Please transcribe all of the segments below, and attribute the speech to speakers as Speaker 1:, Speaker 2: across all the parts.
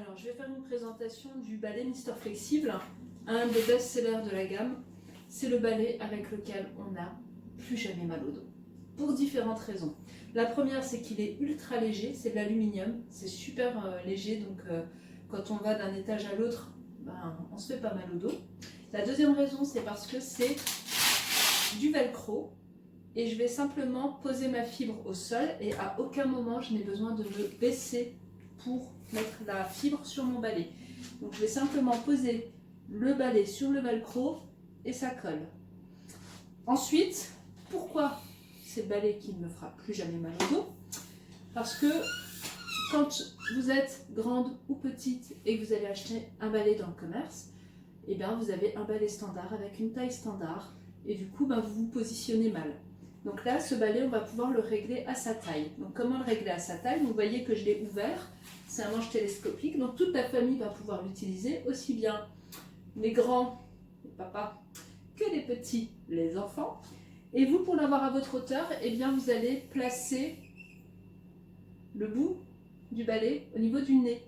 Speaker 1: Alors, je vais faire une présentation du balai Mister Flexible, un des best-sellers de la gamme. C'est le balai avec lequel on n'a plus jamais mal au dos, pour différentes raisons. La première, c'est qu'il est ultra léger, c'est de l'aluminium, c'est super léger, donc quand on va d'un étage à l'autre, ben, on se fait pas mal au dos. La deuxième raison, c'est parce que c'est du velcro, et je vais simplement poser ma fibre au sol, et à aucun moment je n'ai besoin de me baisser pour mettre la fibre sur mon balai. Donc je vais simplement poser le balai sur le velcro et ça colle. Ensuite, pourquoi c'est le balai qui ne me fera plus jamais mal au dos? Parce que quand vous êtes grande ou petite et que vous allez acheter un balai dans le commerce, et bien vous avez un balai standard avec une taille standard et du coup vous vous positionnez mal. Donc là, ce balai, on va pouvoir le régler à sa taille. Donc comment le régler à sa taille? Vous voyez que je l'ai ouvert, c'est un manche télescopique, donc toute la famille va pouvoir l'utiliser, aussi bien les grands, les papas, que les petits, les enfants. Et vous, pour l'avoir à votre hauteur, eh bien vous allez placer le bout du balai au niveau du nez.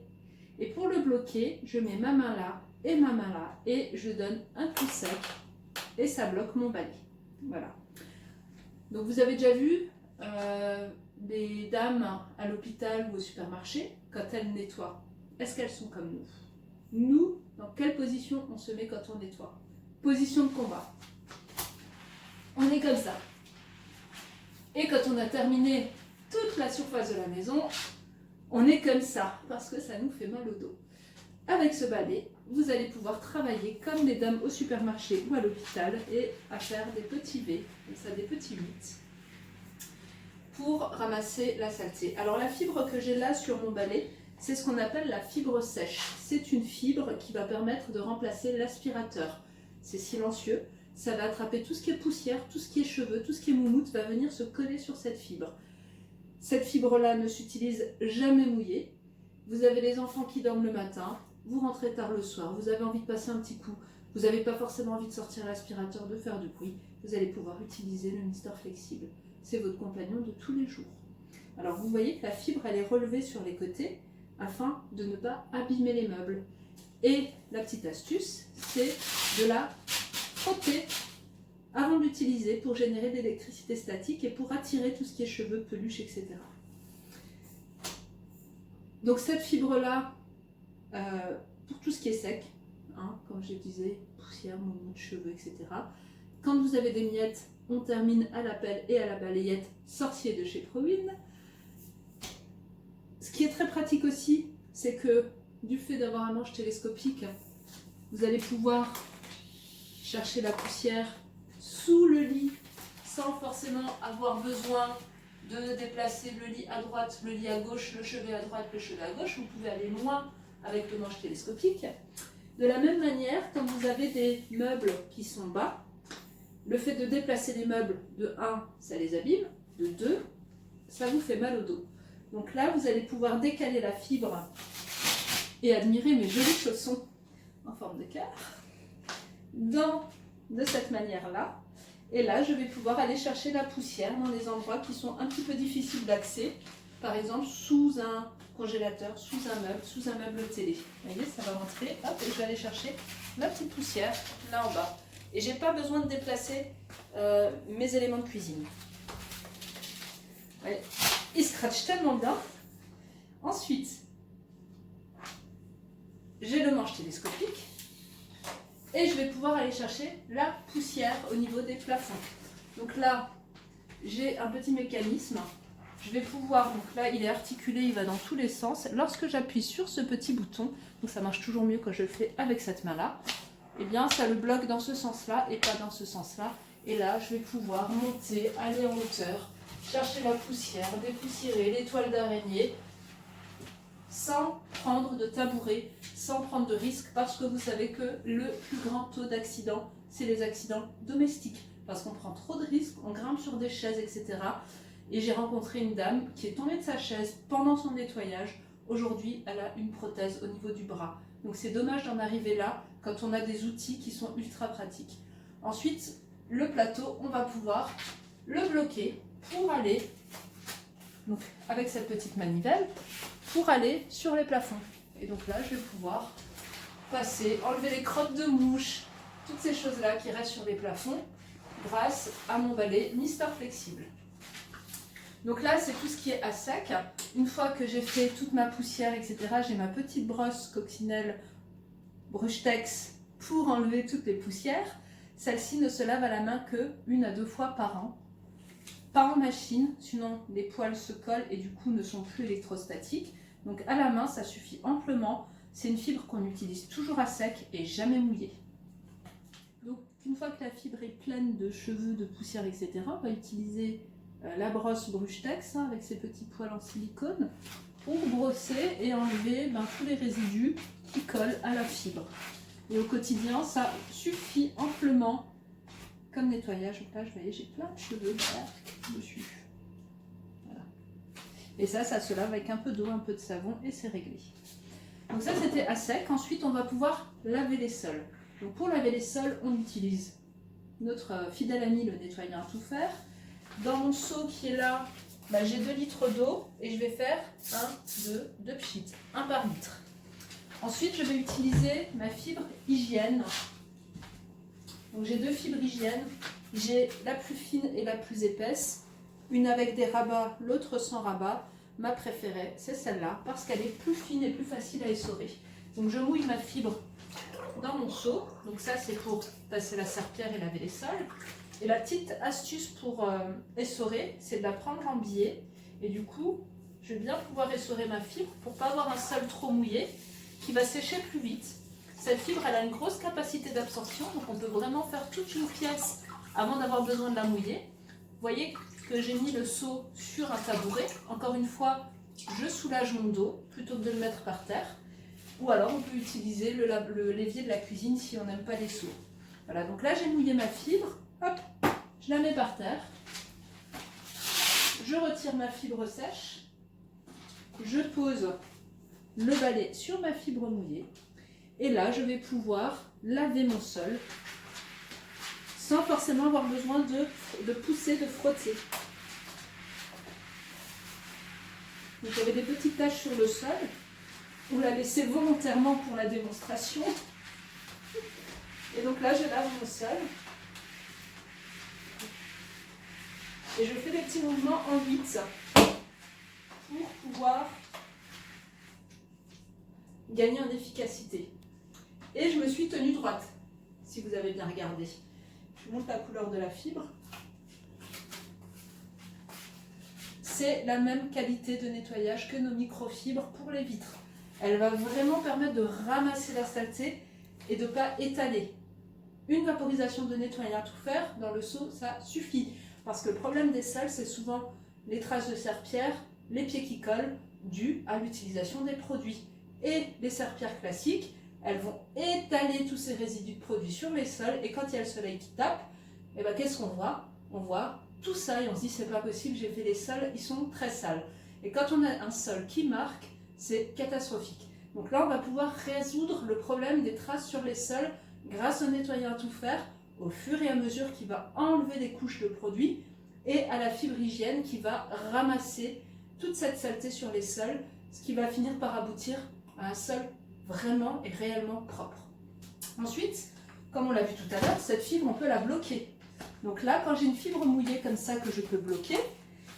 Speaker 1: Et pour le bloquer, je mets ma main là et ma main là, et je donne un coup sec, et ça bloque mon balai. Voilà. Donc vous avez déjà vu des dames à l'hôpital ou au supermarché, quand elles nettoient, est-ce qu'elles sont comme nous? Nous, dans quelle position on se met quand on nettoie? Position de combat. On est comme ça. Et quand on a terminé toute la surface de la maison, on est comme ça, parce que ça nous fait mal au dos. Avec ce balai, vous allez pouvoir travailler comme les dames au supermarché ou à l'hôpital et à faire des petits V, comme ça des petits 8, pour ramasser la saleté. Alors la fibre que j'ai là sur mon balai, c'est ce qu'on appelle la fibre sèche. C'est une fibre qui va permettre de remplacer l'aspirateur. C'est silencieux, ça va attraper tout ce qui est poussière, tout ce qui est cheveux, tout ce qui est moumoute va venir se coller sur cette fibre. Cette fibre-là ne s'utilise jamais mouillée. Vous avez les enfants qui dorment le matin, vous rentrez tard le soir, vous avez envie de passer un petit coup, vous n'avez pas forcément envie de sortir l'aspirateur, de faire du bruit, vous allez pouvoir utiliser le Mister Flexible. C'est votre compagnon de tous les jours. Alors vous voyez que la fibre elle est relevée sur les côtés afin de ne pas abîmer les meubles. Et la petite astuce, c'est de la frotter avant de l'utiliser pour générer de l'électricité statique et pour attirer tout ce qui est cheveux, peluches, etc. Donc cette fibre-là, pour tout ce qui est sec, hein, comme je disais, poussière, moumoute, cheveux, etc. Quand vous avez des miettes, on termine à la pelle et à la balayette sorcier de chez ProWin. Ce qui est très pratique aussi, c'est que du fait d'avoir un manche télescopique, vous allez pouvoir chercher la poussière sous le lit sans forcément avoir besoin de déplacer le lit à droite, le lit à gauche, le chevet à droite, le chevet à gauche. Vous pouvez aller loin avec le manche télescopique. De la même manière, quand vous avez des meubles qui sont bas, le fait de déplacer les meubles, de 1, ça les abîme, de 2, ça vous fait mal au dos. Donc là, vous allez pouvoir décaler la fibre et admirer mes jolis chaussons en forme de cœur, de cette manière-là. Et là, je vais pouvoir aller chercher la poussière dans des endroits qui sont un petit peu difficiles d'accès, par exemple sous un congélateur, sous un meuble télé. Vous voyez, ça va rentrer, hop, et je vais aller chercher la petite poussière là en bas. Et j'ai pas besoin de déplacer mes éléments de cuisine. Ouais. Il scratch tellement bien. Ensuite, j'ai le manche télescopique et je vais pouvoir aller chercher la poussière au niveau des plafonds. Donc là, j'ai un petit mécanisme. Je vais pouvoir, donc là il est articulé, il va dans tous les sens. Lorsque j'appuie sur ce petit bouton, donc ça marche toujours mieux quand je le fais avec cette main-là, eh bien ça le bloque dans ce sens-là et pas dans ce sens-là. Et là, je vais pouvoir monter, aller en hauteur, chercher la poussière, dépoussiérer les toiles d'araignée, sans prendre de tabouret, sans prendre de risque, parce que vous savez que le plus grand taux d'accidents, c'est les accidents domestiques. Parce qu'on prend trop de risques, on grimpe sur des chaises, etc. Et j'ai rencontré une dame qui est tombée de sa chaise pendant son nettoyage. Aujourd'hui, elle a une prothèse au niveau du bras. Donc c'est dommage d'en arriver là quand on a des outils qui sont ultra pratiques. Ensuite, le plateau, on va pouvoir le bloquer pour aller, donc avec cette petite manivelle, pour aller sur les plafonds. Et donc là, je vais pouvoir passer, enlever les crottes de mouches, toutes ces choses-là qui restent sur les plafonds grâce à mon balai Mister Flexible. Donc là, c'est tout ce qui est à sec. Une fois que j'ai fait toute ma poussière, etc., j'ai ma petite brosse coccinelle Brush-Tex pour enlever toutes les poussières. Celle-ci ne se lave à la main que 1 à 2 fois par an. Pas en machine, sinon les poils se collent et du coup ne sont plus électrostatiques. Donc à la main, ça suffit amplement. C'est une fibre qu'on utilise toujours à sec et jamais mouillée. Donc une fois que la fibre est pleine de cheveux, de poussière, etc., on va utiliser la brosse Brush-Tex avec ses petits poils en silicone pour brosser et enlever tous les résidus qui collent à la fibre. Et au quotidien, ça suffit amplement comme nettoyage. Donc là, vous voyez, j'ai plein de cheveux dessus. Voilà. Et ça se lave avec un peu d'eau, un peu de savon et c'est réglé. Donc ça, c'était à sec. Ensuite, on va pouvoir laver les sols. Donc pour laver les sols, on utilise notre fidèle ami, le nettoyant à tout faire. Dans mon seau qui est là, j'ai 2 litres d'eau et je vais faire 2 pchits, 1 par litre. Ensuite, je vais utiliser ma fibre hygiène. Donc j'ai 2 fibres hygiène. J'ai la plus fine et la plus épaisse. Une avec des rabats, l'autre sans rabat. Ma préférée, c'est celle-là parce qu'elle est plus fine et plus facile à essorer. Donc je mouille ma fibre dans mon seau. Donc ça, c'est pour passer la serpillière et laver les sols. Et la petite astuce pour essorer, c'est de la prendre en biais. Et du coup, je vais bien pouvoir essorer ma fibre pour ne pas avoir un sol trop mouillé qui va sécher plus vite. Cette fibre, elle a une grosse capacité d'absorption, donc on peut vraiment faire toute une pièce avant d'avoir besoin de la mouiller. Vous voyez que j'ai mis le seau sur un tabouret. Encore une fois, je soulage mon dos plutôt que de le mettre par terre. Ou alors on peut utiliser le l'évier de la cuisine si on n'aime pas les seaux. Voilà, donc là j'ai mouillé ma fibre. Hop, je la mets par terre. Je retire ma fibre sèche. Je pose le balai sur ma fibre mouillée. Et là, je vais pouvoir laver mon sol sans forcément avoir besoin de pousser, de frotter. Donc, il y avait des petites taches sur le sol. On l'a laissé volontairement pour la démonstration. Et donc là, je lave mon sol. Et je fais des petits mouvements en 8 pour pouvoir gagner en efficacité. Et je me suis tenue droite, si vous avez bien regardé. Je vous montre la couleur de la fibre. C'est la même qualité de nettoyage que nos microfibres pour les vitres. Elle va vraiment permettre de ramasser la saleté et de ne pas étaler. Une vaporisation de nettoyant à tout faire dans le seau, ça suffit. Parce que le problème des sols, c'est souvent les traces de serpillère, les pieds qui collent, dû à l'utilisation des produits. Et les serpillères classiques, elles vont étaler tous ces résidus de produits sur les sols. Et quand il y a le soleil qui tape, qu'est-ce qu'on voit? On voit tout ça et on se dit c'est pas possible, j'ai fait les sols, ils sont très sales. Et quand on a un sol qui marque, c'est catastrophique. Donc là, on va pouvoir résoudre le problème des traces sur les sols grâce au nettoyant à tout faire, au fur et à mesure qu'il va enlever des couches de produits et à la fibre hygiène qui va ramasser toute cette saleté sur les sols, ce qui va finir par aboutir à un sol vraiment et réellement propre. Ensuite, comme on l'a vu tout à l'heure, cette fibre, on peut la bloquer. Donc là, quand j'ai une fibre mouillée comme ça que je peux bloquer,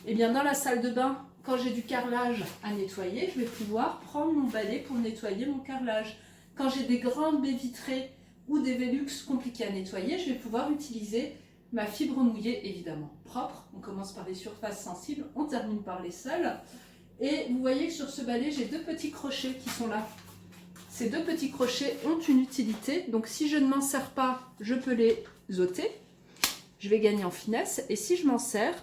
Speaker 1: eh bien dans la salle de bain, quand j'ai du carrelage à nettoyer, je vais pouvoir prendre mon balai pour nettoyer mon carrelage. Quand j'ai des grandes baies vitrées ou des Velux compliqués à nettoyer, je vais pouvoir utiliser ma fibre mouillée, évidemment propre. On commence par les surfaces sensibles, on termine par les sols. Et vous voyez que sur ce balai, j'ai 2 petits crochets qui sont là. Ces 2 petits crochets ont une utilité. Donc si je ne m'en sers pas, je peux les ôter. Je vais gagner en finesse. Et si je m'en sers,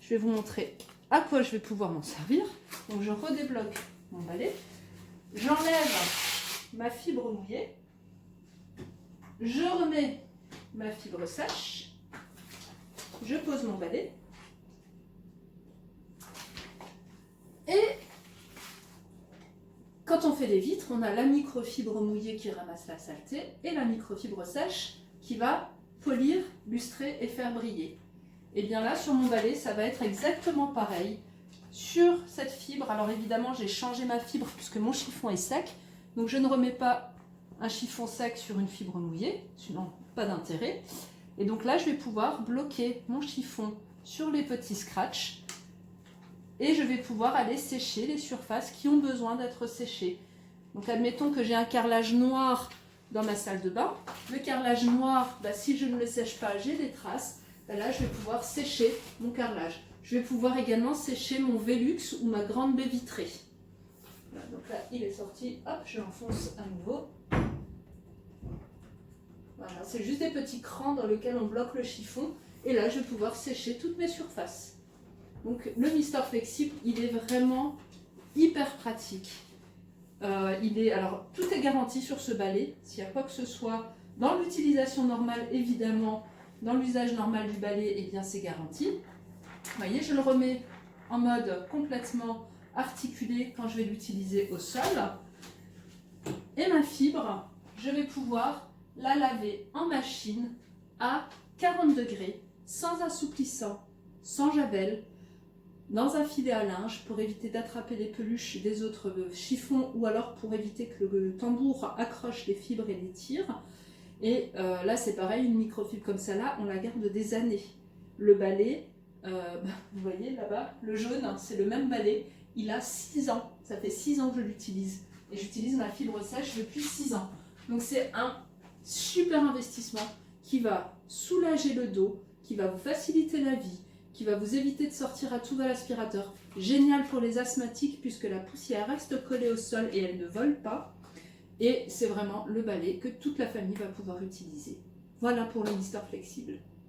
Speaker 1: je vais vous montrer à quoi je vais pouvoir m'en servir. Donc je redébloque mon balai. J'enlève ma fibre mouillée. Je remets ma fibre sèche. Je pose mon balai. Et quand on fait des vitres, on a la microfibre mouillée qui ramasse la saleté et la microfibre sèche qui va polir, lustrer et faire briller. Et bien là, sur mon balai, ça va être exactement pareil. sur cette fibre. Alors évidemment, j'ai changé ma fibre puisque mon chiffon est sec. Donc je ne remets pas un chiffon sec sur une fibre mouillée, sinon pas d'intérêt. Et donc là, je vais pouvoir bloquer mon chiffon sur les petits scratchs et je vais pouvoir aller sécher les surfaces qui ont besoin d'être séchées. Donc admettons que j'ai un carrelage noir dans ma salle de bain. Le carrelage noir, si je ne le sèche pas, j'ai des traces. Là, je vais pouvoir sécher mon carrelage. Je vais pouvoir également sécher mon Velux ou ma grande baie vitrée. Voilà, donc là, il est sorti. Hop, je l'enfonce à nouveau. Voilà, c'est juste des petits crans dans lesquels on bloque le chiffon. Et là, je vais pouvoir sécher toutes mes surfaces. Donc le Mister Flexible, il est vraiment hyper pratique. Alors, tout est garanti sur ce balai. S'il y a quoi que ce soit dans l'utilisation normale, évidemment, dans l'usage normal du balai, eh bien c'est garanti. Vous voyez, je le remets en mode complètement articulé quand je vais l'utiliser au sol. Et ma fibre, je vais pouvoir la laver en machine à 40 degrés, sans assouplissant, sans javel, dans un filet à linge pour éviter d'attraper les peluches des autres chiffons ou alors pour éviter que le tambour accroche les fibres et les tire. Et là c'est pareil, une microfibre comme ça là, on la garde des années. Le balai, vous voyez là-bas, le jaune, c'est le même balai, il a 6 ans, ça fait 6 ans que je l'utilise. Et j'utilise ma fibre sèche depuis 6 ans. Donc c'est un super investissement qui va soulager le dos, qui va vous faciliter la vie, qui va vous éviter de sortir à tout va l'aspirateur. Génial pour les asthmatiques puisque la poussière reste collée au sol et elle ne vole pas. Et c'est vraiment le balai que toute la famille va pouvoir utiliser. Voilà pour le Mister Flexible.